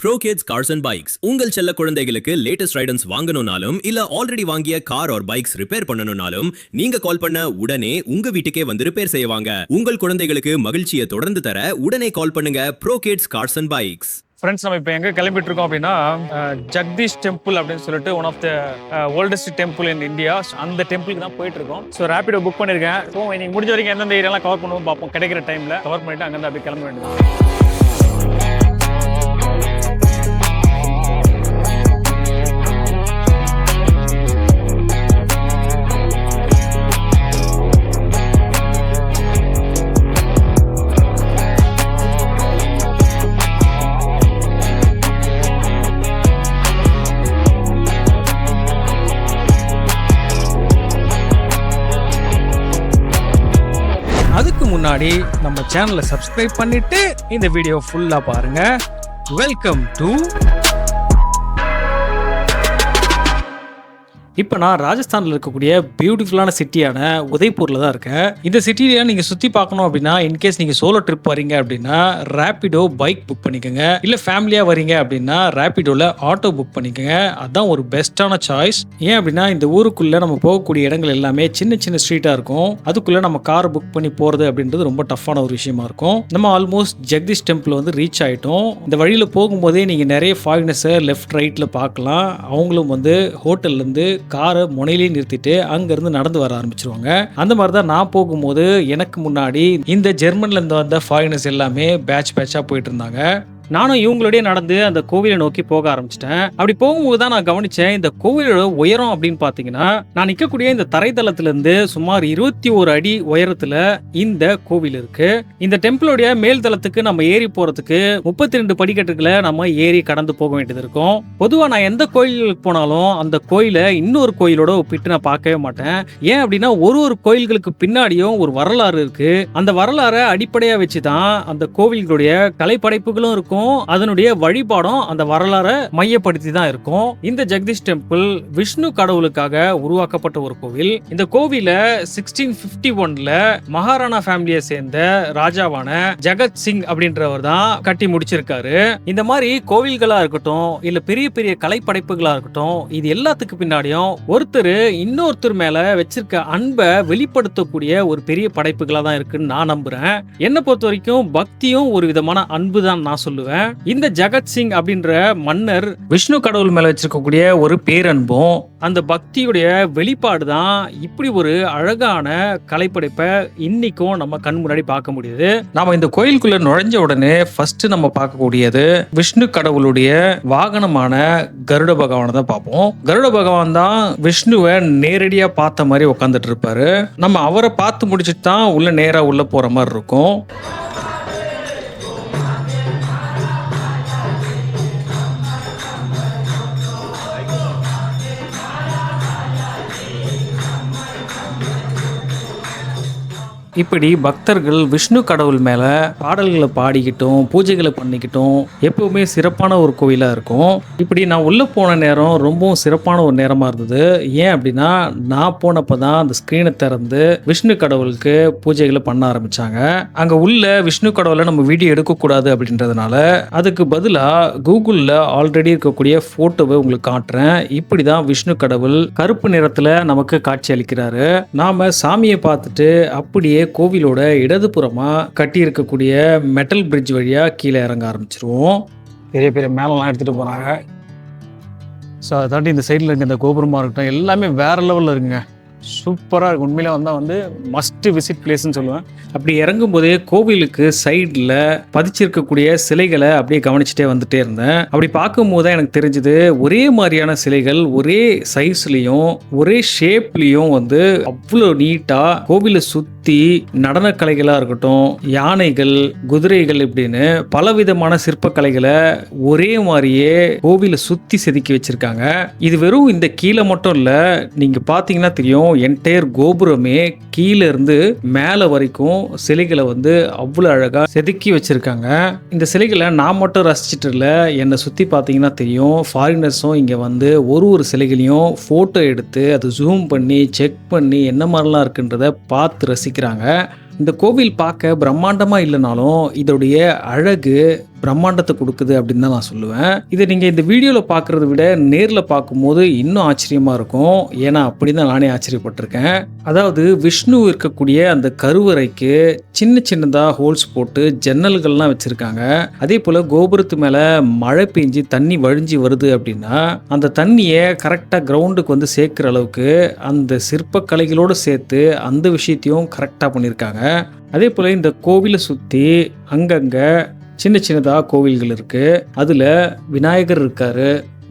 ProKids Cars and Bikes உங்கள் செல்ல குழந்தைகளுக்கு லேட்டஸ்ட் ரைடன்ஸ் வாங்கணும்னாலும் இல்ல ஆல்ரெடி வாங்கிய கார் ஆர் பைக்ஸ் ரிப்பேர் பண்ணணும்னாலும் நீங்க கால் பண்ண உடனே உங்க வீட்டுக்கே வந்து ரிப்பேர் செய்வாங்க. உங்கள் குழந்தைகளுக்கு மகிழ்ச்சியை தொடர்ந்து தர உடனே கால் பண்ணுங்க ProKids Cars and Bikes. Friends, நம்ம இப்போ எங்கே கிளம்பிட்டு இருக்கோம் அப்படின்னா ஜெகதீஷ் டெம்பிள் அப்படின்னு சொல்லிட்டு one of the oldest temple in India. அந்த டெம்பிளுக்கு தான் போயிட்டு இருக்கோம். ஸோ ரேபிடோ புக் பண்ணியிருக்கேன். ஸோ இன்னைக்கு முடிஞ்ச வரைக்கும் எந்தெந்த ஏரியாலாம் கவர் பண்ணுவோம் பார்ப்போம். கிடைக்கிற டைமில் கவர் பண்ணிட்டு அங்கேருந்து அப்படி கிளம்ப வேண்டியது. அதுக்கு முன்னாடி நம்ம சேனலை சப்ஸ்கிரைப் பண்ணிட்டு இந்த வீடியோ ஃபுல்லா பாருங்க. Welcome to. இப்போ நான் ராஜஸ்தானில் இருக்கக்கூடிய பியூட்டிஃபுல்லான சிட்டியான உதய்பூரில் தான் இருக்கேன். இந்த சிட்டியில நீங்கள் சுற்றி பார்க்கணும் அப்படின்னா, இன்கேஸ் நீங்கள் சோலோ ட்ரிப் வரீங்க அப்படின்னா ரேபிடோ பைக் புக் பண்ணிக்கோங்க. இல்லை ஃபேமிலியாக வரீங்க அப்படின்னா ரேபிடோவில் ஆட்டோ புக் பண்ணிக்கோங்க. அதுதான் ஒரு பெஸ்ட்டான சாய்ஸ். ஏன் அப்படின்னா இந்த ஊருக்குள்ளே நம்ம போகக்கூடிய இடங்கள் எல்லாமே சின்ன சின்ன ஸ்ட்ரீட்டாக இருக்கும். அதுக்குள்ளே நம்ம கார் புக் பண்ணி போகிறது அப்படின்றது ரொம்ப டஃப்பான ஒரு விஷயமா இருக்கும். நம்ம ஆல்மோஸ்ட் ஜெகதீஷ் டெம்பிள் வந்து ரீச் ஆகிட்டோம். இந்த வழியில் போகும்போதே நீங்கள் நிறைய ஃபாரினர்ஸை லெஃப்ட் ரைட்டில் பார்க்கலாம். அவங்களும் வந்து ஹோட்டல்லேருந்து காரை முனையிலே நிறுத்திட்டு அங்கிருந்து நடந்து வர ஆரம்பிச்சிருவாங்க. அந்த மாதிரி தான் நான் போகும்போது எனக்கு முன்னாடி இந்த ஜெர்மன்ல இருந்து வந்த ஃபாரினர்ஸ் எல்லாமே பேட்சா போயிட்டு இருந்தாங்க. நானும் இவங்களோடய நடந்து அந்த கோவிலை நோக்கி போக ஆரம்பிச்சிட்டேன். அப்படி போகும்போது தான் நான் கவனிச்சேன், இந்த கோவிலோட உயரம் அப்படின்னு பார்த்தீங்கன்னா, நான் நிற்கக்கூடிய இந்த தரைத்தளத்திலிருந்து சுமார் 21 அடி உயரத்துல இந்த கோவில் இருக்கு. இந்த டெம்பிளோடைய மேல் தளத்துக்கு நம்ம ஏறி போறதுக்கு 32 படிக்கட்டுகளை நம்ம ஏறி கடந்து போக வேண்டியது இருக்கும். பொதுவாக நான் எந்த கோயிலுக்கு போனாலும் அந்த கோயிலை இன்னொரு கோயிலோட ஒப்பிட்டு நான் பார்க்கவே மாட்டேன். ஏன் அப்படின்னா ஒரு கோயில்களுக்கு பின்னாடியும் ஒரு வரலாறு இருக்கு. அந்த வரலாறை அடிப்படையா வச்சுதான் அந்த கோவில்களுடைய கலைப்படைப்புகளும் இருக்கும், அதனுடைய வழிபாடும் அந்த வரலாறை மையப்படுத்தி தான் இருக்கும். இந்த ஜெகதீஷ் டெம்பிள் விஷ்ணு கடவுளுக்காக உருவாக்கப்பட்ட ஒரு கோவில். இந்த கோவில 1651ல மகாராணா ஃபேமிலியை சேர்ந்த ராஜாவான ஜெகத் சிங் அப்படின்றவர் தான் கட்டி முடிச்சிருக்காரு. இந்த மாதிரி கோவில்களா இருக்கட்டும், இல்ல பெரிய பெரிய கலைப்படைப்புகளா இருக்கட்டும், இது எல்லாத்துக்கு பின்னாடியும் ஒருத்தர் இன்னொருத்தர் மேல வச்சிருக்க அன்பை வெளிப்படுத்தக்கூடிய ஒரு பெரிய படைப்புகளா தான் இருக்குன்னு நான் நம்புறேன். என்னை பொறுத்த வரைக்கும் பக்தியும் ஒரு விதமான அன்பு தான் நான் சொல்லுவேன். இந்த ஜெகத் சிங் அப்படின்ற மன்னர் விஷ்ணு கடவுள் மேல வச்சிருக்கக்கூடிய ஒரு பேரன்பும் அந்த பக்தியுடைய வெளிப்பாடு தான் இப்படி ஒரு அழகான கலைப்படைப்பை இன்னைக்கும் நம்ம கண் முன்னாடி பார்க்க முடியுது. நாம இந்த கோயிலுக்குள்ள நுழைஞ்ச உடனே ஃபர்ஸ்ட் நம்ம பார்க்கக்கூடியது விஷ்ணு கடவுளுடைய வாகனமான கருட பகவானை தான் பார்ப்போம். கருட பகவான் தான் விஷ்ணுவை நேரடியா பார்த்த மாதிரி உட்காந்துட்டு இருப்பாரு. நம்ம அவரை பார்த்து முடிச்சுட்டு தான் உள்ள நேரா உள்ள போற மாதிரி இருக்கும். இப்படி பக்தர்கள் விஷ்ணு கடவுள் மேல பாடல்களை பாடிக்கிட்டும் பூஜைகளை பண்ணிக்கிட்டும் எப்பவுமே சிறப்பான ஒரு கோயிலா இருக்கும். இப்படி நான் உள்ள போன நேரம் ரொம்பவும் சிறப்பான ஒரு நேரமா இருந்தது. ஏன் அப்படின்னா நான் போனப்பதான் அந்த ஸ்கிரீனை திறந்து விஷ்ணு கடவுளுக்கு பூஜைகளை பண்ண ஆரம்பிச்சாங்க. அங்க உள்ள விஷ்ணு கடவுளை நம்ம வீடியோ எடுக்கக்கூடாது அப்படின்றதுனால அதுக்கு பதிலா கூகுள்ல ஆல்ரெடி இருக்கக்கூடிய போட்டோவை உங்களுக்கு காட்டுறேன். இப்படிதான் விஷ்ணு கடவுள் கருப்பு நிறத்துல நமக்கு காட்சி அளிக்கிறாரு. நாம சாமியை பார்த்துட்டு அப்படியே கோவிலோட இடதுபுறமா கட்டி இருக்கக்கூடிய மெட்டல் பிரிட்ஜ் வழியா கீழே இறங்க ஆரம்பிச்சிருவோம். பெரிய பெரிய மேலெல்லாம் எடுத்துட்டு போறாங்க. ஸோ அதை தாண்டி இந்த சைடில் இருக்க இந்த கோபுரமா இருக்கட்டும் எல்லாமே வேற லெவலில் இருக்குங்க. சூப்பராக இருக்கும். உண்மையில வந்தால் வந்து மஸ்ட் விசிட் பிளேஸ்ன்னு சொல்லுவேன். அப்படி இறங்கும் போதே கோவிலுக்கு சைடில் பதிச்சிருக்கக்கூடிய சிலைகளை அப்படியே கவனிச்சுட்டே வந்துட்டே இருந்தேன். அப்படி பார்க்கும் போது எனக்கு தெரிஞ்சது ஒரே மாதிரியான சிலைகள் ஒரே சைஸ்லையும் ஒரே ஷேப்லையும் வந்து அவ்வளோ நீட்டாக கோவிலை சுற்றி நடன கலைகளாக இருக்கட்டும், யானைகள், குதிரைகள் இப்படின்னு பலவிதமான சிற்பக்கலைகளை ஒரே மாதிரியே கோவிலை சுற்றி செதுக்கி வச்சிருக்காங்க. இது வெறும் இந்த கீழே மட்டும் இல்லை, நீங்கள் பார்த்தீங்கன்னா தெரியும் என்டையர் கோபுரமே கீழே இருந்து மேலே வரைக்கும் சிலைகளை வந்து அவ்வளோ அழகா செதுக்கி வச்சிருக்காங்க. இந்த சிலைகளை நான் மட்டும் ரசிச்சுட்டு இல்லை, என்னை சுற்றி பார்த்தீங்கன்னா தெரியும் ஃபாரினர்ஸும் இங்கே வந்து ஒரு சிலைகளையும் ஃபோட்டோ எடுத்து அதை ஜூம் பண்ணி செக் பண்ணி என்ன மாதிரிலாம் இருக்குன்றத பார்த்து ரசிக்கிறாங்க. இந்த கோவில் பார்க்க பிரம்மாண்டமாக இல்லைனாலும் இதோடைய அழகு பிரம்மாண்டத்தை கொடுக்குது அப்படின்னு தான் நான் சொல்லுவேன். இதை நீங்கள் இந்த வீடியோவில் பார்க்குறத விட நேரில் பார்க்கும்போது இன்னும் ஆச்சரியமாக இருக்கும். ஏன்னா அப்படி தான் நானே ஆச்சரியப்பட்டிருக்கேன். அதாவது விஷ்ணு இருக்கக்கூடிய அந்த கருவறைக்கு சின்ன சின்னதாக ஹோல்ஸ் போட்டு ஜன்னல்கள்லாம் வச்சுருக்காங்க. அதே போல் கோபுரத்து மேலே மழை பெஞ்சு தண்ணி வழிஞ்சு வருது அப்படின்னா அந்த தண்ணியை கரெக்டாக கிரவுண்டுக்கு வந்து சேர்க்குற அளவுக்கு அந்த சிற்பக்கலைகளோடு சேர்த்து அந்த விஷயத்தையும் கரெக்டாக பண்ணியிருக்காங்க. அதே போல் இந்த கோவிலை சுற்றி அங்கங்கே சின்ன சின்னதாக கோவில்கள் இருக்குது. அதில் விநாயகர் இருக்கார்,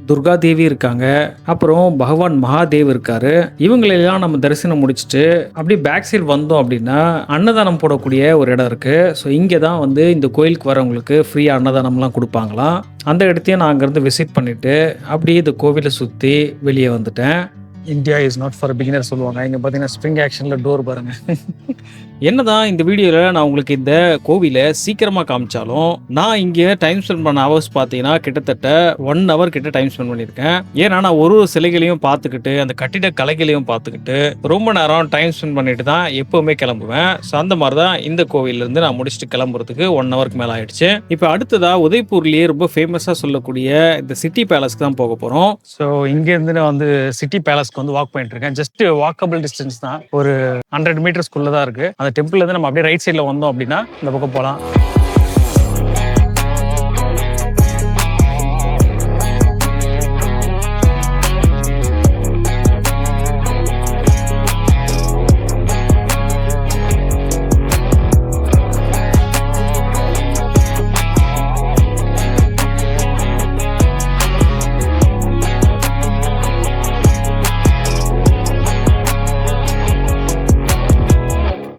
துர்கா தேவி இருக்காங்க, அப்புறம் பகவான் மகாதேவ் இருக்காரு. இவங்களெல்லாம் நம்ம தரிசனம் முடிச்சுட்டு அப்படியே பேக் சைடு வந்தோம் அப்படின்னா அன்னதானம் போடக்கூடிய ஒரு இடம் இருக்கு. ஸோ இங்கே தான் வந்து இந்த கோயிலுக்கு வரவங்களுக்கு ஃப்ரீயாக அன்னதானம்லாம் கொடுப்பாங்களாம். அந்த இடத்தையும் நான் அங்கேருந்து விசிட் பண்ணிட்டு அப்படியே இந்த கோவிலை சுற்றி வெளியே வந்துட்டேன். India is not for beginner சொல்லுவாங்க. இங்கே பார்த்தீங்கன்னா ஸ்ப்ரிங் ஆக்ஷனில் டோர் பாருங்க. என்னதான் இந்த வீடியோவில் நான் உங்களுக்கு இந்த கோவிலை சீக்கிரமாக காமிச்சாலும் நான் இங்கே டைம் ஸ்பெண்ட் பண்ண ஹவர்ஸ் பார்த்தீங்கன்னா கிட்டத்தட்ட 1 hour கிட்ட டைம் ஸ்பெண்ட் பண்ணியிருக்கேன். ஏன்னா நான் ஒரு சிலைகளையும் பார்த்துக்கிட்டு அந்த கட்டிட கலைகளையும் பார்த்துக்கிட்டு ரொம்ப நேரம் டைம் ஸ்பெண்ட் பண்ணிட்டு தான் எப்போவுமே கிளம்புவேன். ஸோ அந்த மாதிரி தான் இந்த கோவிலேருந்து நான் முடிச்சுட்டு கிளம்புறதுக்கு 1 hourக்கு மேலே ஆயிடுச்சு. இப்போ அடுத்ததாக உதய்பூர்லேயே ரொம்ப ஃபேமஸாக சொல்லக்கூடிய இந்த சிட்டி பேலஸ்க்கு தான் போக போகிறோம். ஸோ இங்கேருந்து நான் வந்து சிட்டி பேலஸ்க்கு வந்து வாக் பண்ணிட்டு இருக்கேன். ஜஸ்ட் வாக்கபிள் டிஸ்டன்ஸ் தான், ஒரு 100 மீட்டர்ஸ்குள்ளே தான் இருக்குது. அந்த டெம்பிள் இருந்து நம்ம அப்படியே ரைட் சைடில் வந்தோம் அப்படின்னா இந்த பக்கம் போகலாம்.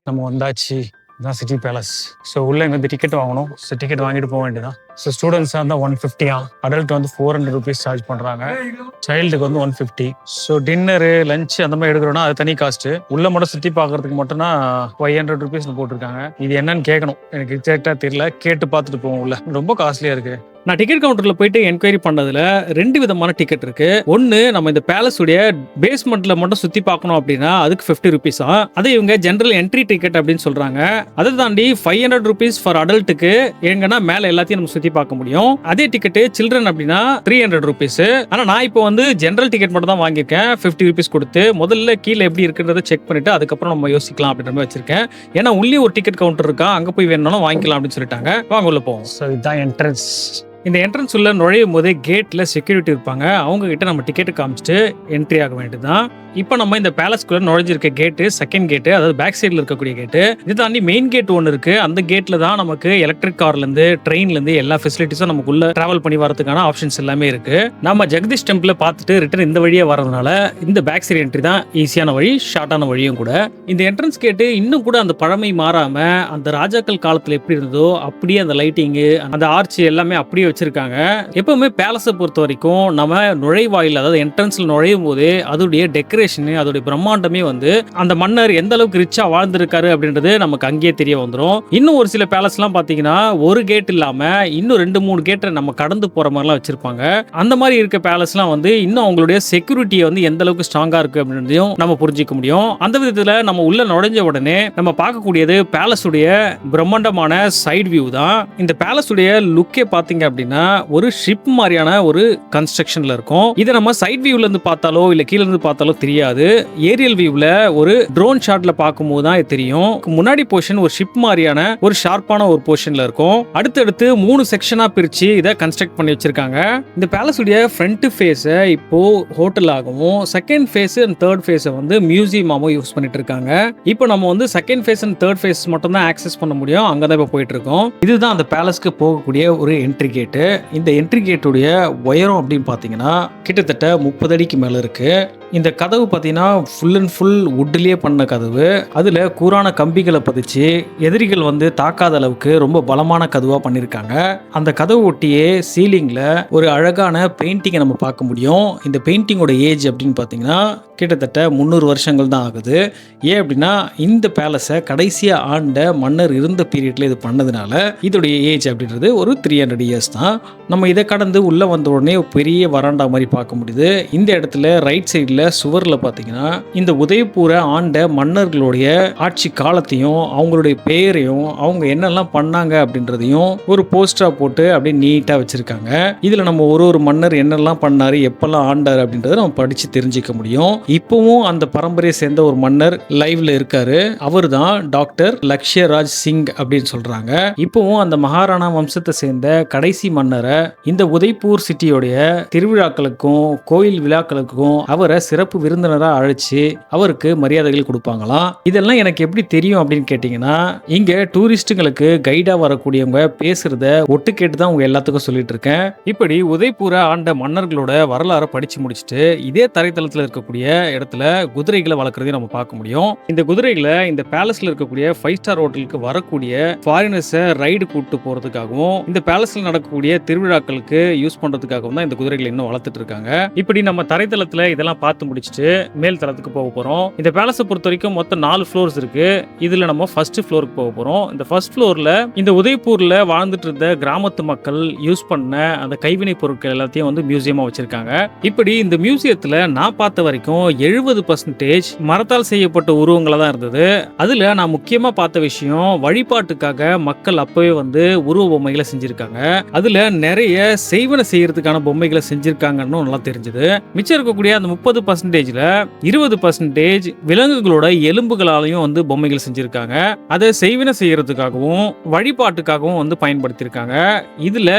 நம்ம வந்தாச்சு, இதுதான் சிட்டி பேலஸ். ஸோ உள்ளே இங்கே வந்து டிக்கெட் வாங்கணும். ஸோ டிக்கெட் வாங்கிட்டு போக வேண்டியதான். ஸோ ஸ்டூடெண்ட்ஸாக இருந்தால் 150, அடல்ட் வந்து 400 rupees சார்ஜ் பண்ணுறாங்க, சைல்டுக்கு வந்து 150. ஸோ டின்னரு லஞ்ச் அந்த மாதிரி எடுக்கிறோன்னா அது தனி காஸ்ட்டு. உள்ள மட்டும் சுற்றி பார்க்கறதுக்கு மட்டும்னா 500 rupees போட்டிருக்காங்க. இது என்னன்னு கேட்கணும், எனக்கு எக்ஸாக்டாக தெரியல, கேட்டு பார்த்துட்டு போவோம். உள்ள ரொம்ப காஸ்ட்லியாக இருக்குது. நான் டிக்கெட் கவுண்டரில் போயிட்டு என்கொயரி பண்ணதில் 2 விதமான டிக்கெட் இருக்கு. ஒன்று, நம்ம இந்த பேலஸுடைய பேஸ்மெண்ட்ல மட்டும் சுற்றி பார்க்கணும் அப்படின்னா அதுக்கு 50 rupees. அதை இவங்க ஜென்ரல் என்ட்ரி டிக்கெட் அப்படின்னு சொல்றாங்க. அதை தாண்டி 500 rupees ஃபார் அடல்ட்டுக்கு எங்கன்னா மேலே எல்லாத்தையும் நம்ம சுற்றி பார்க்க முடியும். அதே டிக்கெட்டு சில்ட்ரன் அப்படின்னா 300 rupees. ஆனால் நான் இப்போ வந்து ஜென்ரல் டிக்கெட் மட்டும் தான் வாங்கியிருக்கேன் 50 rupees கொடுத்து. முதல்ல கீழே எப்படி இருக்குன்றதை செக் பண்ணிட்டு அதுக்கப்புறம் நம்ம யோசிக்கலாம் அப்படின்ற மாதிரி வச்சிருக்கேன். ஏன்னா உள்ளே ஒரு டிக்கெட் கவுண்டர் இருக்கா, அங்கே போய் வேணும்னாலும் வாங்கிக்கலாம் அப்படின்னு சொல்லிட்டாங்க. வாங்க உள்ள போவோம். ஸோ இதுதான் என்ட்ரன்ஸ். இந்த என்ட்ரன்ஸ் உள்ள நுழையும் போதே கேட்ல செக்யூரிட்டி இருப்பாங்க. அவங்க கிட்ட நம்ம டிக்கெட் காமிச்சிட்டு என்ட்ரி ஆக வேண்டியதுதான். இப்போ நம்ம இந்த பேலஸ்குள்ள நுழைஞ்சிருக்க கேட்டு செகண்ட் கேட்டு, அதாவது பேக் சைடில் இருக்கக்கூடிய கேட்டு. இது தாண்டி மெயின் கேட் ஒன்று இருக்கு. அந்த கேட்ல தான் நமக்கு எலக்ட்ரிக் கார்லேருந்து ட்ரெயின்லேருந்து எல்லா ஃபெசிலிட்டிஸும் நமக்குள்ள டிராவல் பண்ணி வரதுக்கான ஆப்ஷன்ஸ் எல்லாமே இருக்கு. நம்ம ஜெகதீஷ் டெம்பிளை பார்த்துட்டு ரிட்டர்ன் இந்த வழியே வரதுனால இந்த பேக் சைடு என்ட்ரி தான் ஈஸியான வழி, ஷார்ட்டான வழியும் கூட. இந்த என்ட்ரன்ஸ் கேட்டு இன்னும் கூட அந்த பழமை மாறாம அந்த ராஜாக்கள் காலத்தில் எப்படி இருந்ததோ அப்படியே அந்த லைட்டிங்கு, அந்த ஆர்ச் எல்லாமே அப்படியே வச்சிருக்காங்க. எப்பவுமே பேலஸை பொறுத்த வரைக்கும் நம்ம நுழைவாயில், அதாவது என்ட்ரன்ஸ்ல நுழையும் போதே அதோடைய டெக்கரேஷன், அதோடைய பிரம்மாண்டமே வந்து அந்த மன்னர் எந்த அளவுக்கு ரிச்சா வாழ்ந்திருக்காரு அப்படின்றது நமக்கு அங்கேயே தெரிய வந்துடும். இன்னும் ஒரு சில பேலஸ்லாம் பாத்தீங்கன்னா ஒரு கேட் இல்லாம இன்னும் 2-3 கேட்டை நம்ம கடந்து போற மாதிரிலாம் வச்சிருப்பாங்க. அந்த மாதிரி இருக்க பேலஸ்லாம் வந்து இன்னும் அவங்களுடைய செக்யூரிட்டி வந்து எந்த அளவுக்கு ஸ்ட்ராங்கா இருக்கு அப்படின்றதையும் நம்ம புரிஞ்சிக்க முடியும். அந்த விதத்துல நம்ம உள்ள நுழைஞ்ச உடனே நம்ம பார்க்கக்கூடியது பேலஸுடைய பிரம்மாண்டமான சைடு வியூ தான். இந்த பேலஸுடைய லுக்கே பாத்தீங்க அப்படின்னா ஒரு ஷிப் மாதிரியான ஒரு கன்ஸ்ட்ரக்ஷன்ல இருக்கும். இதை நம்ம சைட் வியூல இருந்து பார்த்தாலோ இல்ல கீழ இருந்து பார்த்தாலோ தெரியாது. ஏரியல் வியூல ஒரு ட்ரோன் ஷாட்ல பார்க்கும்போது தான் தெரியும். முன்னாடி போர்ஷன் ஒரு ஷிப் மாதிரியான ஒரு ஷார்ப்பான ஒரு போர்ஷன்ல இருக்கும். அடுத்தடுத்து 3 செக்ஷனா பிரிச்சு இதை கன்ஸ்ட்ரக்ட் பண்ணி வச்சிருக்காங்க. இந்த பேலஸ் உடைய ஃப்ரண்ட் ஃபேஸ இப்போ ஹோட்டல் ஆகவும், செகண்ட் ஃபேஸ் அண்ட் தேர்ட் ஃபேஸை வந்து மியூசியமாவும் யூஸ் பண்ணிட்டு இருக்காங்க. இப்போ நம்ம வந்து second phase and third face மட்டும் தான் ஆக்சஸ் பண்ண முடியும். அங்கதான் இப்போ போயிட்டு இருக்கோம். இதுதான் அந்த பேலஸ்க்கு போகக்கூடிய ஒரு என்ட்ரி கேட்டு. இந்த என்ட்ரி கேட்டுடைய உயரம் அப்படின்னு பார்த்தீங்கன்னா கிட்டத்தட்ட 30 அடிக்கு மேலே இருக்கு. இந்த கதவு பார்த்தீங்கன்னா ஃபுல் அண்ட் ஃபுல் வுட்லேயே பண்ண கதவு. அதில் கூரான கம்பிகளை பதிச்சு எதிரிகள் வந்து தாக்காத அளவுக்கு ரொம்ப பலமான கதவாக பண்ணியிருக்காங்க. அந்த கதவு ஒட்டியே சீலிங்கில் ஒரு அழகான பெயிண்டிங்கை நம்ம பார்க்க முடியும். இந்த பெயிண்டிங்கோட ஏஜ் அப்படின்னு பார்த்தீங்கன்னா கிட்டத்தட்ட 300 வருஷங்கள் தான் ஆகுது. ஏன் அப்படின்னா இந்த பேலஸை கடைசியாக ஆண்ட மன்னர் இருந்த பீரியட்ல இது பண்ணதுனால இதோடைய ஏஜ் அப்படின்றது ஒரு 300 இயர்ஸ் தான். நம்ம இதை கடந்து உள்ளே வந்த உடனே பெரிய வராண்டா மாதிரி பார்க்க முடியுது. இந்த இடத்துல ரைட் சைடில் குதிரையில சுவர்ல பாத்தீங்கன்னா இந்த உதய்பூரை ஆண்ட மன்னர்களுடைய ஆட்சி காலத்தையும் அவங்களுடைய பெயரையும் அவங்க என்னெல்லாம் பண்ணாங்க அப்படின்றதையும் ஒரு போஸ்டரா போட்டு அப்படியே நீட்டா வச்சிருக்காங்க. இதுல நம்ம ஒரு மன்னர் என்னெல்லாம் பண்ணாரு, எப்பெல்லாம் ஆண்டாரு அப்படின்றத நம்ம படிச்சு தெரிஞ்சுக்க முடியும். இப்பவும் அந்த பரம்பரையை சேர்ந்த ஒரு மன்னர் லைவ்ல இருக்காரு. அவர் தான் டாக்டர் லக்ஷ்யராஜ் சிங் அப்படின்னு சொல்றாங்க. இப்பவும் அந்த மகாராணா வம்சத்தை சேர்ந்த கடைசி மன்னரை இந்த உதய்பூர் சிட்டியோடைய திருவிழாக்களுக்கும் கோயில் விழாக்களுக்கும் அவரை சிறப்பு விருந்தினரா அழைச்சு அவருக்கு மரியாதைகள் கொடுப்பாங்களாம். இதெல்லாம் எனக்கு எப்படி தெரியும் அப்படின்னு கேட்டீங்கன்னா, இங்க டூரிஸ்டுங்களுக்கு கைடா வரக்கூடியவங்க பேசுறத ஒட்டு கேட்டு தான் உங்க எல்லாத்துக்கும் சொல்லிட்டு இருக்கேன். இப்படி உதய்பூரை ஆண்ட மன்னர்களோட வரலாறை படிச்சு முடிச்சுட்டு இதே தரைத்தளத்தில் இருக்கக்கூடிய இடத்துல குதிரைகளை வளர்க்குறதையும் நம்ம பார்க்க முடியும். இந்த குதிரைகளை இந்த பேலஸ்ல இருக்கக்கூடிய 5 ஸ்டார் ஹோட்டலுக்கு வரக்கூடிய ஃபாரினர்ஸை ரைடு கூட்டு போறதுக்காகவும் இந்த பேலஸ்ல நடக்கக்கூடிய திருவிழாக்களுக்கு யூஸ் பண்றதுக்காகவும் தான் இந்த குதிரைகளை இன்னும் வளர்த்துட்டு இருக்காங்க. இப்படி நம்ம தரைத்தளத்துல இதெல்லாம் பார்த்து முடிச்சுட்டு மேல் தளத்துக்கு போக போறோம். இந்த பேலஸை பொறுத்த வரைக்கும் மொத்தம் 4 ஃப்ளோர்ஸ் இருக்கு. இதுல நம்ம ஃபர்ஸ்ட் ஃப்ளோருக்கு போக போறோம். இந்த ஃபர்ஸ்ட் ஃப்ளோர்ல இந்த உதய்பூர்ல வாழ்ந்துட்டு இருந்த கிராமத்து மக்கள் யூஸ் பண்ண அந்த கைவினை பொருட்கள் எல்லாத்தையும் வந்து மியூசியமா வச்சிருக்காங்க. இப்படி இந்த மியூசியத்துல நான் பார்த்த வரைக்கும் 70% மரத்தால் செய்யப்பட்ட உருவங்களா தான் இருந்தது. அதுல நான் முக்கியமா பார்த்த விஷயம் வழிபாட்டுக்காக மக்கள் அப்பவே வந்து உருவ பொம்மைகளை செஞ்சிருக்காங்க. அதுல நிறைய செய்வன செய்யறதுக்கான பொம்மைகளை செஞ்சிருக்காங்கன்னு நல்லா தெரிஞ்சது. மிச்சம் இருக்கக்கூடிய அந்த 30%ல 20% விலங்குகளோட எலும்புகளாலையும் வந்து பொம்மைகள் செஞ்சிருக்காங்க. அதை செய்வன செய்யறதுக்காகவும் வழிபாட்டுக்காகவும் வந்து பயன்படுத்தியிருக்காங்க. இதுல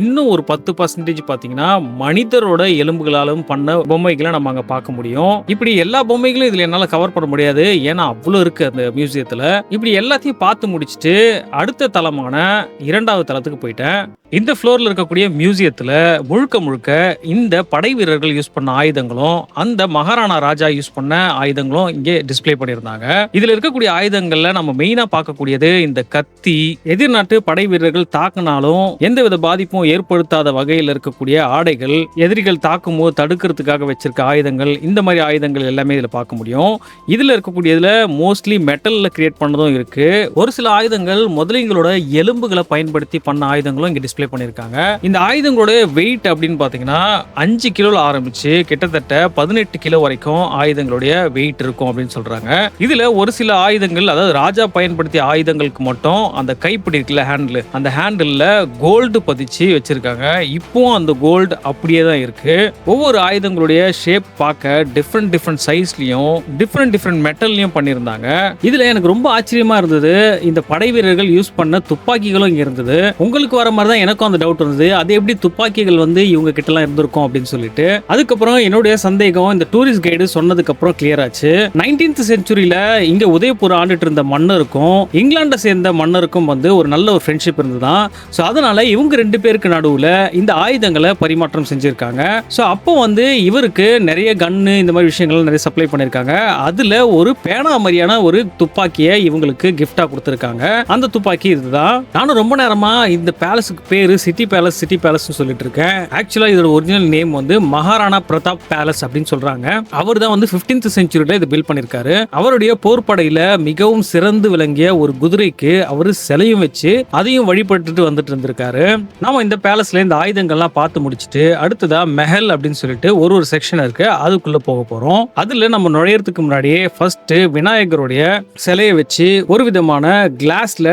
இன்னும் ஒரு 10% பாத்தீங்கன்னா மனிதரோட எலும்புகளாலும் பண்ண பொம்மைகளை நம்ம அங்க பார்க்க முடியும். இப்படி எல்லா பொம்மைகளும் இதுல என்னால கவர் பண்ண முடியாது, ஏன்னா அவ்வளவு இருக்கு அந்த மியூசியத்துல. இப்படி எல்லாத்தையும் பார்த்து முடிச்சுட்டு அடுத்த தளமான 2வது தளத்துக்கு போயிட்டேன். இந்த ஃப்ளோர்ல இருக்கக்கூடிய மியூசியத்துல முழுக்க முழுக்க இந்த படை வீரர்கள் யூஸ் பண்ண ஆயுதங்களும் அந்த மகாராணா ராஜா யூஸ் பண்ண ஆயுதங்களும் இங்கே டிஸ்ப்ளே பண்ணியிருந்தாங்க. இதுல இருக்கக்கூடிய ஆயுதங்கள்ல நம்ம மெயினா பார்க்கக்கூடியது இந்த கத்தி, எதிர்நாட்டு படை வீரர்கள் தாக்குனாலும் எந்தவித பாதிப்பும் ஏற்படுத்தாத வகையில் இருக்கக்கூடிய ஆடைகள், எதிரிகள் தாக்கும் போது தடுக்கிறதுக்காக வச்சிருக்க ஆயுதங்கள், இந்த மாதிரி ஆயுதங்கள் எல்லாமே இதுல பார்க்க முடியும். இதுல இருக்கக்கூடியதுல மோஸ்ட்லி மெட்டல்ல கிரியேட் பண்ணதும் இருக்கு. ஒரு சில ஆயுதங்கள் முதலைகளோட எலும்புகளை பயன்படுத்தி பண்ண ஆயுதங்களும் இங்க டிஸ்ப்ளே பண்ணிருக்காங்க. இந்த ஆயுதங்களோட வெயிட் அப்படின்னு பாத்தீங்கன்னா 5 கிலோல ஆரம்பிச்சு கிட்டத்தட்ட 18 கிலோ வரைக்கும் ஆயுதங்களுடைய வெயிட் இருக்கும் அப்படின்னு சொல்றாங்க. இதுல ஒரு சில ஆயுதங்கள், அதாவது ராஜா பயன்படுத்திய ஆயுதங்களுக்கு மட்டும் அந்த கைப்பிடி இருக்குல்ல, ஹேண்டில், அந்த ஹேண்டில்ல கோல்டு பதிச்சு வச்சிருக்காங்க. இப்பவும் அந்த கோல்டு அப்படியே தான் இருக்கு. ஒவ்வொரு ஆயுதங்களுடைய ஷேப் பார்க்க டிஃப்ரெண்ட் சைஸ்லயும் டிஃப்ரெண்ட் மெட்டல்லையும் பண்ணியிருந்தாங்க. இதுல எனக்கு ரொம்ப ஆச்சரியமா இருந்தது, இந்த படை வீரர்கள் யூஸ் பண்ண துப்பாக்கிகளும் இங்க இருந்தது. உங்களுக்கு வர மாதிரி தான் எனக்கும் அந்த டவுட் இருந்தது, அது எப்படி துப்பாக்கிகள் வந்து இவங்க கிட்ட எல்லாம் இருந்திருக்கும் அப்படின்னு சொல்லிட்டு. அதுக்கப்புறம் என்னுடைய சந்தேகம் இந்த டூரிஸ்ட் கைடு சொன்னதுக்கு அப்புறம் கிளியர் ஆச்சு. 19th செஞ்சுரியில இங்க உதய்பூர் ஆண்டுட்டு இருந்த மன்னருக்கும் இங்கிலாண்டை சேர்ந்த மன்னருக்கும் வந்து ஒரு நல்ல ஒரு ஃப்ரெண்ட்ஷிப் இருந்துதான். ஸோ அதனால இவங்க 2 பேருக்கு நடுவில் இந்த ஆயுதங்களை பரிமாற்றம் செஞ்சிருக்காங்க. ஸோ அப்போ வந்து இவருக்கு நிறைய கன்னு இந்த மாதிரி விஷயங்கள் நிறைய சப்ளை பண்ணியிருக்காங்க. அதுல ஒரு பேனா மாதிரியான ஒரு துப்பாக்கியை இவங்களுக்கு கிஃப்டா கொடுத்துருக்காங்க. அந்த துப்பாக்கி இதுதான். நானும் ரொம்ப நேரமா இந்த பேலஸுக்கு பேரு சிட்டி பேலஸ் சொல்லிட்டு இருக்கேன். ஆக்சுவலா இதோட ஒரிஜினல் நேம் வந்து மகாராணா பிரதாப் பேலஸ் அப்படின்னு சொல்றாங்க. அவர் தான் வந்து 15th செஞ்சுரியில இதை பில்ட் பண்ணிருக்காரு. அவருடைய போர்படையில மிகவும் சிறந்து விளங்கிய ஒரு குதிரைக்கு அவரு சிலையும் வச்சு அதையும் வழிபட்டுட்டு வந்துட்டு இருந்திருக்காரு. நாம இந்த பேலஸ்ல இந்த ஆயுதங்கள்லாம் பார்த்து முடிச்சுட்டு அடுத்ததா மெஹல் அப்படின்னு சொல்லிட்டு ஒரு செக்ஷன் இருக்கு, அதுக்குள்ள போக போறோம். அதுல நம்ம நுழையறதுக்கு முன்னாடியே ஃபர்ஸ்ட் விநாயகருடைய சிலையை வச்சு ஒரு விதமான கிளாஸ்ல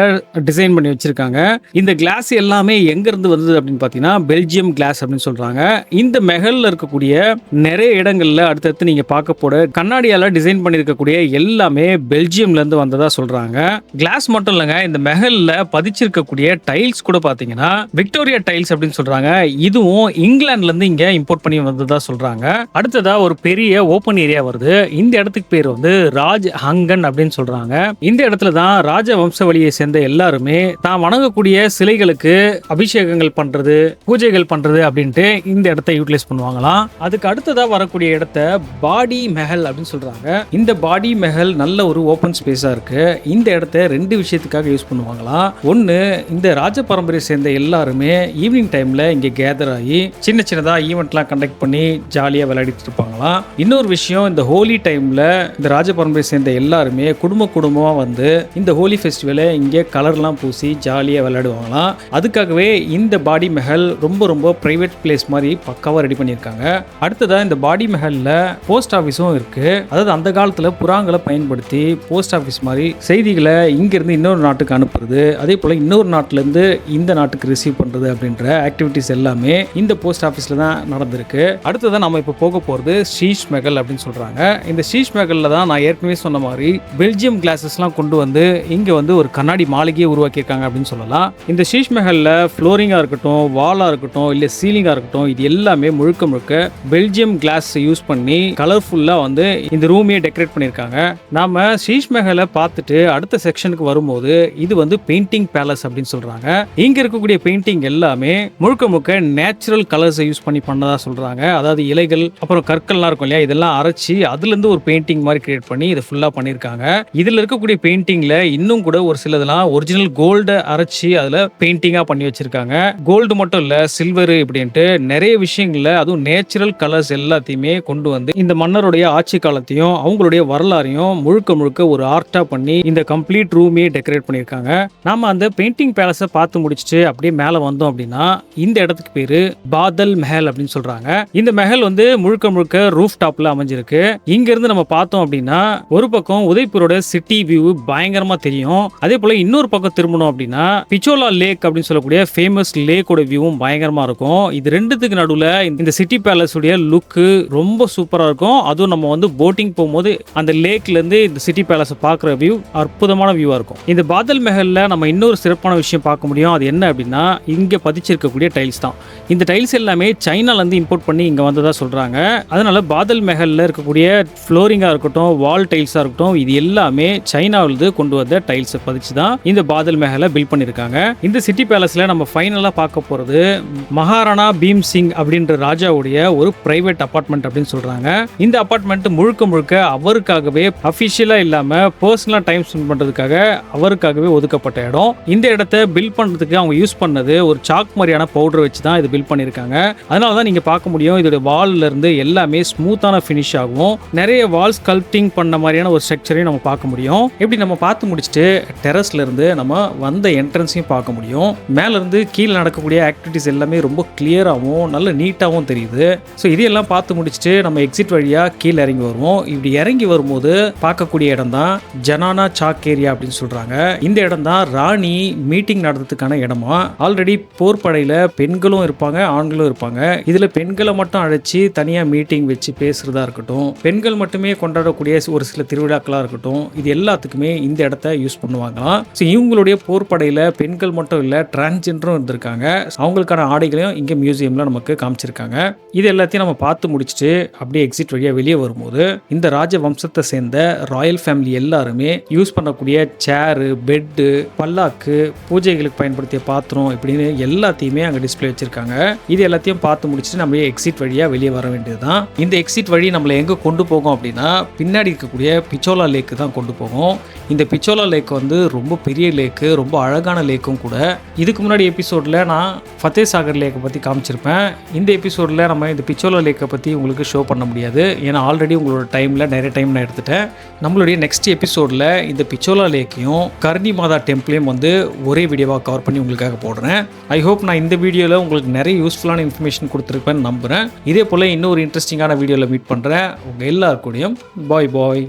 டிசைன் பண்ணி வச்சிருக்காங்க. இந்த கிளாஸ் எல்லாமே எங்க இருந்து வந்தது அப்படின்னு பாத்தீங்கன்னா பெல்ஜியம் கிளாஸ் அப்படின்னு சொல்றாங்க. இந்த மெஹல்ல இருக்கக்கூடிய நிறைய இடங்கள்ல அடுத்தடுத்து நீங்க பார்க்க போற கண்ணாடியால டிசைன் பண்ணிருக்கக்கூடிய எல்லாமே பெல்ஜியம்ல இருந்து வந்ததா சொல்றாங்க. கிளாஸ் மட்டும் இல்லங்க, இந்த மெஹல்ல பதிச்சிருக்கக்கூடிய டைல்ஸ் கூட பாத்தீங்கன்னா விக்டோரியா டைல்ஸ் அப்படின்னு சொல்றாங்க. இதுவும் இங்கிலாந்துல இருந்து இங்க இம்போர்ட் பண்ணி வந்ததா சொல்றாங்க. அடுத்ததா ஒரு பெரிய ஓபன் ஏரியா வருது. இந்த இடத்துக்கு பேர் வந்து ராஜ் ஹங்கன் அப்படின்னு சொல்றாங்க. இந்த இடத்துல தான் ராஜ வம்சவழியை சேர்ந்த எல்லாருமே தான் வணங்கக்கூடிய சிலைகளுக்கு அபிஷேகங்கள் பண்றது, பூஜைகள் பண்றது அப்படின்ட்டு இந்த இடத்தை யூட்டிலைஸ் பண்ணுவாங்களாம். அதுக்கு அடுத்ததா வரக்கூடிய இடத்த பாடி மெஹல் அப்படின்னு சொல்றாங்க. இந்த பாடி மெஹல் நல்ல ஒரு ஓபன் ஸ்பேஸா இருக்கு. இந்த இடத்த 2 விஷயத்துக்காக யூஸ் பண்ணுவாங்களாம். ஒன்னு, இந்த ராஜ பரம்பரையை சேர்ந்த எல்லாருமே ஈவினிங் டைம்ல இங்க கேதர் ஆகி சின்னதா ஈவெண்ட்லாம் கண்டக்ட் பண்ணி ஜாலியா விளையாடிட்டு இருப்பாங்களாம். இன்னொரு விஷயம், இந்த ஹோலி டைம்ல இந்த ராஜ பரம்பரையை சேர்ந்த எல்லாருமே குடும்பமா வந்து இந்த ஹோலி ஃபெஸ்டிவலை இங்கே கலர்லாம் பூசி ஜாலியா விளையாடுவாங்களாம். அதுக்காகவே இந்த பாடி மெஹல் ரொம்ப பிரைவேட் பிளேஸ் மாதிரி பக்காவா ரெடி பண்ணியிருக்காங்க. அடுத்ததா இந்த பாடி மெஹல் மஹல்ல போஸ்ட் ஆஃபீஸும் இருக்கு. அதாவது அந்த காலத்துல புறாங்களை பயன்படுத்தி போஸ்ட் ஆஃபீஸ் மாதிரி செய்திகளை இங்கிருந்து இன்னொரு நாட்டுக்கு அனுப்புறது, அதே போல இன்னொரு நாட்டுல இருந்து இந்த நாட்டுக்கு ரிசீவ் பண்றது அப்படின்ற ஆக்டிவிட்டிஸ் எல்லாமே இந்த போஸ்ட் ஆஃபீஸ்ல தான் நடந்திருக்கு. அடுத்ததான் நம்ம இப்போ போக போறது ஷீஷ் மஹல் அப்படின்னு சொல்றாங்க. இந்த ஷீஷ் மஹல்ல தான் நான் ஏற்கனவே சொன்ன மாதிரி பெல்ஜியம் கிளாஸஸ்லாம் கொண்டு வந்து இங்க வந்து ஒரு கண்ணாடி மாளிகையை உருவாக்கியிருக்காங்க அப்படின்னு சொல்லலாம். இந்த ஷீஷ் மஹல்ல ஃப்ளோரிங்கா இருக்கட்டும், வாலா இருக்கட்டும், இல்ல சீலிங்கா இருக்கட்டும், இது எல்லாமே முழுக்க முழுக்க பெல்ஜியம் கிளாஸ் யூஸ் பண்ணி கலர்ஃபுல்லா வந்து இந்த ரூமையே டெக்கரேட் பண்ணியிருக்காங்க. நாம ஷீஷ் மஹலை பார்த்துட்டு அடுத்த செக்ஷனுக்கு வரும்போது இது வந்து பெயிண்டிங் பேலஸ் அப்படின்னு சொல்றாங்க. இங்க இருக்கக்கூடிய பெயிண்டிங் எல்லாமே முழுக்க முழுக்க நேச்சுரல் கலர்ஸை யூஸ் பண்ணி பண்ணதா சொல்றாங்க. அதாவது இலைகள் அப்புறம் கற்கள்லாம் இருக்கும் இல்லையா, இதெல்லாம் அரைச்சி அதுல இருந்து ஒரு பெயிண்டிங் மாதிரி கிரியேட் பண்ணி இதை ஃபுல்லா பண்ணியிருக்காங்க. இதுல இருக்கக்கூடிய பெயிண்டிங்ல இன்னும் கூட ஒரு சிலதெல்லாம் ஒரிஜினல் கோல்டு அரைச்சி அதுல பெயிண்டிங்கா பண்ணி வச்சிருக்காங்க. கோல்டு மட்டும் இல்ல, சில்வர் இப்படின்ட்டு நிறைய விஷயங்கள்ல அதுவும் நேச்சுரல் கலர்ஸ் எல்லாத்தையுமே கொண்டு வந்து இந்த மன்னருடைய ஆட்சி காலத்தையும் அவங்களுடைய வரலாறையும் முழுக்க முழுக்க ஒரு ஆர்ட்டா பண்ணி இந்த கம்ப்ளீட் ரூமே டெக்கரேட் பண்ணியிருக்காங்க. நாம அந்த பெயிண்டிங் பேலஸை பார்த்து முடிச்சுட்டு அப்படியே மேல வந்தோம் அப்படின்னா இந்த இடத்துக்கு பேரு பாதல் மஹல் அப்படின்னு சொல்றாங்க. இந்த மஹல் வந்து முழுக்க முழுக்க ரூஃப் டாப்ல அமைஞ்சிருக்கு. இங்க இருந்து நம்ம பார்த்தோம் அப்படின்னா ஒரு பக்கம் உதய்பூரோட சிட்டி வியூ பயங்கரமா தெரியும். அதே போல இன்னொரு பக்கம் திரும்பணும் அப்படின்னா பிச்சோலா லேக் அப்படின்னு சொல்லக்கூடிய ஃபேமஸ் லேக்கோட வியூவும் பயங்கரமா இருக்கும். இது ரெண்டுத்துக்கு நடுவுல இந்த சிட்டி பேலஸ் உடைய லுக் ரொம்ப சூப்பரா இருக்கும். அதுவும் நம்ம வந்து போட்டிங் போகும்போது அந்த லேக்ல இருந்து இந்த சிட்டி பேலஸை பார்க்குற வியூ அற்புதமான வியூவா இருக்கும். இந்த பாதல் மஹல்ல நம்ம இன்னொரு சிறப்பான விஷயம் பார்க்க முடியும். அது என்ன அப்படின்னா இங்க பதிச்சிருக்கக்கூடிய டைல்ஸ் தான். இந்த டைல்ஸ் எல்லாமே சைனால இருந்து இம்போர்ட் பண்ணி இங்க வந்ததா சொல்றாங்க. அதனால பாதல் மஹல்ல இருக்கக்கூடிய ஃப்ளோரிங்கா இருக்கட்டும், வால் டைல்ஸா இருக்கட்டும், இது எல்லாமே சைனாவிலிருந்து கொண்டு வந்த டைல்ஸை பதிச்சு தான் இந்த பாதல் மஹலை பில்ட் பண்ணிருக்காங்க. இந்த சிட்டி பேலஸ்ல நம்ம ஃபைனலா பார்க்க போறது மகாராணா பீம் சிங் அப்படின்ற ராஜாவுடைய ஒரு பிரைவேட் அபார்ட்மெண்ட் அப்படின்னு சொல்றாங்க. இந்த அபார்ட்மெண்ட் முழுக்க முழுக்க அவருக்காகவே அபிஷியலா இல்லாம பர்சனலா டைம் ஸ்பெண்ட் பண்றதுக்காக அவருக்காகவே ஒதுக்கப்பட்ட இடம். இந்த இடத்தை பில்ட் பண்றதுக்கு அவங்க யூஸ் பண்ணது ஒரு சாக் மாதிரியான பவுடர் வச்சு தான் இது பில்ட் பண்ணிருக்காங்க. அதனால தான் நீங்க பார்க்க முடியும் இதோட வால்ல இருந்து எல்லாமே ஸ்மூத்தான ஃபினிஷ் ஆகும். நிறைய வால் ஸ்கல்ப்டிங் பண்ண மாதிரியான ஒரு ஸ்ட்ரக்சரையும் நம்ம பார்க்க முடியும். இப்படி நம்ம பார்த்து முடிச்சுட்டு டெரஸ்ல இருந்து நம்ம வந்த என்ட்ரன்ஸையும் பார்க்க முடியும். மேல இருந்து கீழே நடக்கக்கூடிய ஆக்டிவிட்டிஸ் எல்லாமே ரொம்ப கிளியராகவும் நல்ல நீட்டாகவும் தெரியுது. ஸோ இதையெல்லாம் பார்த்து முடிச்சுட்டு நம்ம எக்ஸிட் வழியா கீழே இறங்கி வருவோம். இப்படி இறங்கி வரும்போது பார்க்கக்கூடிய இடம் தான் ஜனானா சாக் ஏரியா அப்படின்னு சொல்றாங்க. இந்த இடம் தான் ராணி மீட்டிங் நடத்துறதுக்கான இடமா. ஆல்ரெடி போர்படையில பெண்களும் இருப்பாங்க, ஆண்களும் இருப்பாங்க. இதுல பெண்களை மட்டும் அழைச்சி தனியா மீட்டிங் வச்சு பேசுறதா இருக்கட்டும், பெண்கள் மட்டுமே கொண்டாடக்கூடிய ஒரு சில திருவிழாக்களா இருக்கட்டும், இது எல்லாத்துக்குமே இந்த இடத்த யூஸ் பண்ணுவாங்களாம். ஸோ இவங்களுடைய போர்படையில பெண்கள் மட்டும் இல்ல, டிரான்ஸ்ஜெண்டரும் இருந்திருக்காங்க. அவங்களுக்கான ஆடைகளையும் இங்க மியூசியம்ல நமக்கு காமிச்சிருக்காங்க. இது எல்லாத்தையும் நம்ம பார்த்து முடிச்சுட்டு அப்படியே எக்ஸிட் வழியா வெளியே வரும்போது இந்த ராஜ வம்சத்தை சேர்ந்த ராயல் ஃபேமிலி எல்லாருமே யூஸ் பண்ணக்கூடிய சேரு, பெட்டு, பல்லாக்கு, பூஜைகளுக்கு பயன்படுத்திய பாத்திரம் இப்படின்னு எல்லாத்தையுமே அங்க டிஸ்பிளே வச்சிருக்காங்க. இது எல்லாத்தையும் பார்த்து முடிச்சுட்டு நம்ம எக்ஸிட் வழியா வெளியே வர வேண்டியதுதான். இந்த எக்ஸிட் வழி நம்மளை எங்க கொண்டு போகும் அப்படின்னா பின்னாடி இருக்கக்கூடிய பிச்சோலா லேக்கு தான் கொண்டு போகும். இந்த பிச்சோலா லேக் வந்து ரொம்ப பெரிய லேக்கு, ரொம்ப அழகான லேக்கும் கூட. இதுக்கு முன்னாடி எபிசோட்ல நான் ஃபத்தே சாகர் லேக்கை பத்தி காமிச்சிருப்பேன். இந்த எபிசோட்ல நம்ம இந்த பிச்சோலா லேக்கை பத்தி உங்களுக்கு ஷோ பண்ண முடியாது. ஏன்னா ஆல்ரெடி உங்களோட டைம்ல நிறைய டைம் நான் எடுத்துட்டேன். நம்மளுடைய நெக்ஸ்ட் எபிசோட்ல இந்த பிச்சோலா லேக்கையும் கர்ணி மாதா டெம்பிளையும் வந்து ஒரே வீடியோவாக கவர் பண்ணி உங்களுக்காக போடுறேன். ஐ ஹோப் நான் இந்த வீடியோவில் உங்களுக்கு நிறைய யூஸ்ஃபுல்லான இன்ஃபர்மேஷன் கொடுத்துருப்பேன்னு நம்புகிறேன். இதே போல் இன்னொரு இன்ட்ரெஸ்டிங்கான வீடியோவில் மீட் பண்ணுறேன். உங்கள் எல்லாருக்கூடையும் பாய் பாய்.